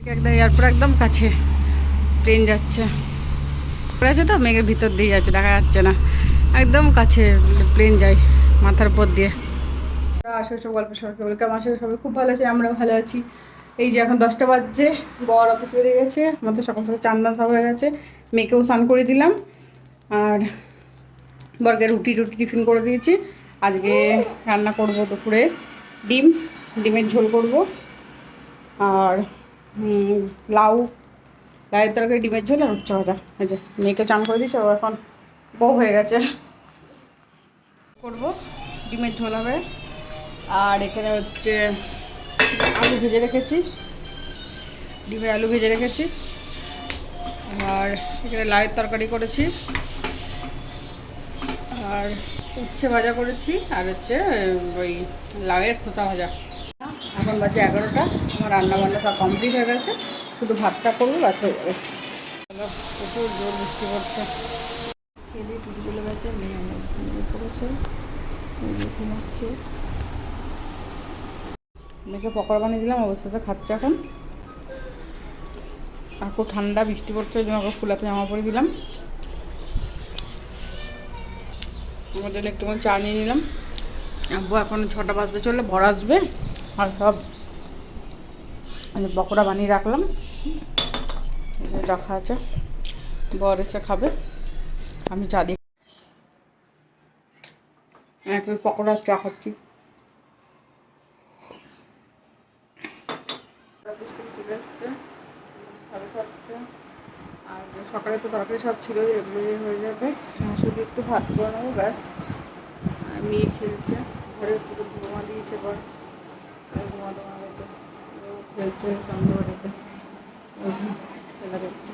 একদম এয়ারপোর্ট একদম কাছে, প্লেন যাচ্ছে আছে তো, মেঘের ভিতর দিয়ে যাচ্ছে, দেখা যাচ্ছে না, একদম কাছে প্লেন যায় মাথার উপর দিয়ে। আসলে সব গল্প সবাইকে ওয়েলকাম। আসলে সবাই খুব ভালো আছে, আমরা ভালো আছি। এই যে এখন 10টা বাজছে, বর অফিস বেরিয়ে গেছে, আমাদের সকাল সকাল চান্দা সব হয়ে গেছে, মেয়েকেও স্নান করে দিলাম, আর বরকে রুটি টিফিন করে দিয়েছি। আজকে রান্না করব দুপুরে ডিমের ঝোল করব, আর লাউয়ের তরকারি, ডিমের ঝোল আর উচ্চ ভাজা। এই যে মেয়েকে চান করে দিয়েছি, ও এখন বউ হয়ে গেছে। করব ডিমের ঝোল হবে, আর এখানে হচ্ছে আলু ভেজে রেখেছি, ডিমের আলু ভেজে রেখেছি, আর এখানে লাউয়ের তরকারি করেছি, আর উচ্ছে ভাজা করেছি, আর হচ্ছে ওই লাউয়ের খোসা ভাজা। এখন বাজে 11টা, আমার রান্না বান্না সব কমপ্লিট হয়ে গেছে, শুধু ভাতটা করবো, বাস হয়ে যাবে। প্রচুর জোর বৃষ্টি পড়ছে। এদিকে টুটি চলে গেছে, মেয়ে আমার ঘুমিয়ে পড়েছে, ঘুমাচ্ছে। মেয়েকে পকোড়া বানিয়ে দিলাম, অবস্থাতে খাচ্ছে এখন। আর খুব ঠান্ডা, বৃষ্টি পড়ছে, ওই জন্য ওকে ফুলাপি জামা পরে দিলাম। আমার জন্য একটুখানি চা নিয়ে নিলাম। আব্বু এখন 6টা বাজতে চললে বর আসবে, আর সব পকোড়া বানিয়ে রাখলাম, রাখা আছে, বর এসে খাবে, আমি চা দিই। এখন পকোড়া চা খাচ্ছি। চলে এসছে 7:30, আর সকালে তো তরকারি সব ছিল, এগুলো হয়ে যাবে, শুধু একটু ভাত করে নেবো, ব্যাস। আর মেয়ে খেলছে ঘরে, পুরো ঘুমা দিয়েছে, বর ঘুমাতে গেছে, ও খেলছে সন্ধ্যাবাড়িতে, খেলা করছে।